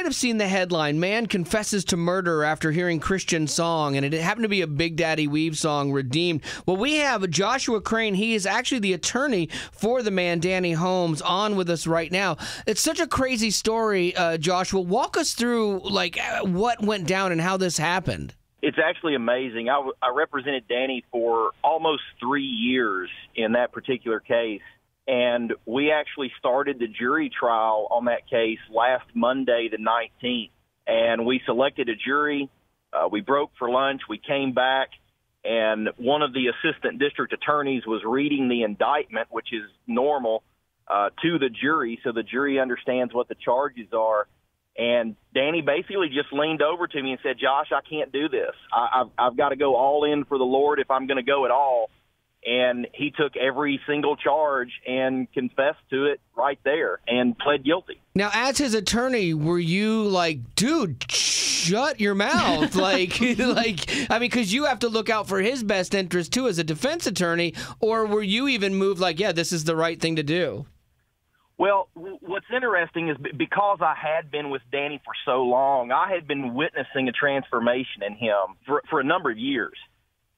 might have seen the headline, "Man Confesses to Murder After Hearing Christian Song," and it happened to be a Big Daddy Weave song, Redeemed. Well, we have Joshua Crain. He is actually the attorney for the man, Danny Holmes, on with us right now. It's such a crazy story, Joshua. Walk us through, like, what went down and how this happened. It's actually amazing. I represented Danny for almost 3 years in that particular case. And we actually started the jury trial on that case last Monday, the 19th. And we selected a jury. We broke for lunch. We came back, and one of the assistant district attorneys was reading the indictment, which is normal, to the jury, so the jury understands what the charges are. And Danny basically just leaned over to me and said, "Josh, I can't do this. I've got to go all in for the Lord if I'm going to go at all." And he took every single charge and confessed to it right there and pled guilty. Now, as his attorney, were you like, "Dude, shut your mouth"? like, I mean, because you have to look out for his best interest too as a defense attorney, or were you even moved like, "Yeah, this is the right thing to do"? Well, what's interesting is because I had been with Danny for so long, I had been witnessing a transformation in him for a number of years.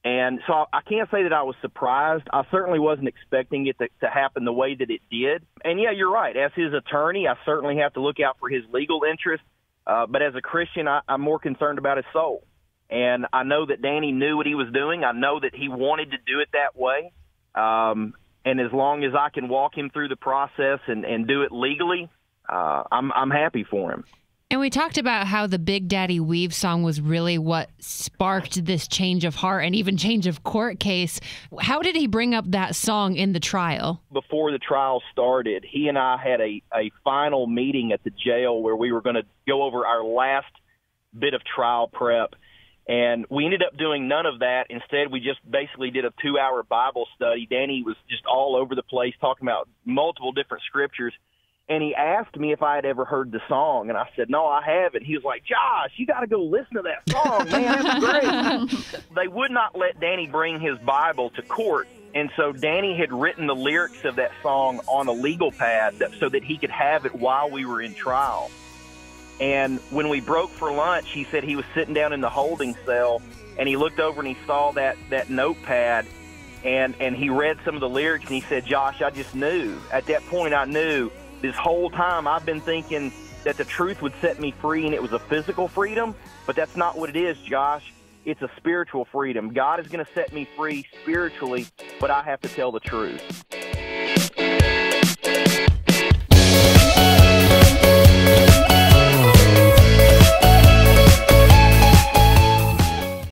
And so I can't say that I was surprised. I certainly wasn't expecting it to happen the way that it did. And, yeah, you're right. As his attorney, I certainly have to look out for his legal interests. But as a Christian, I'm more concerned about his soul. And I know that Danny knew what he was doing. I know that he wanted to do it that way. And as long as I can walk him through the process and do it legally, I'm happy for him. And we talked about how the Big Daddy Weave song was really what sparked this change of heart and even change of court case. How did he bring up that song in the trial? Before the trial started, he and I had a final meeting at the jail where we were going to go over our last bit of trial prep. And we ended up doing none of that. Instead, we just basically did a 2-hour Bible study. Danny was just all over the place talking about multiple different scriptures. And he asked me if I had ever heard the song, and I said, "No, I haven't." He was like, "Josh, you got to go listen to that song, man. It's great." They would not let Danny bring his Bible to court, and so Danny had written the lyrics of that song on a legal pad so that he could have it while we were in trial. And when we broke for lunch, he said he was sitting down in the holding cell, and he looked over and he saw that notepad, and he read some of the lyrics, and he said, "Josh, I just knew. At that point, I knew. This whole time I've been thinking that the truth would set me free and it was a physical freedom, but that's not what it is, Josh. It's a spiritual freedom. God is going to set me free spiritually, but I have to tell the truth."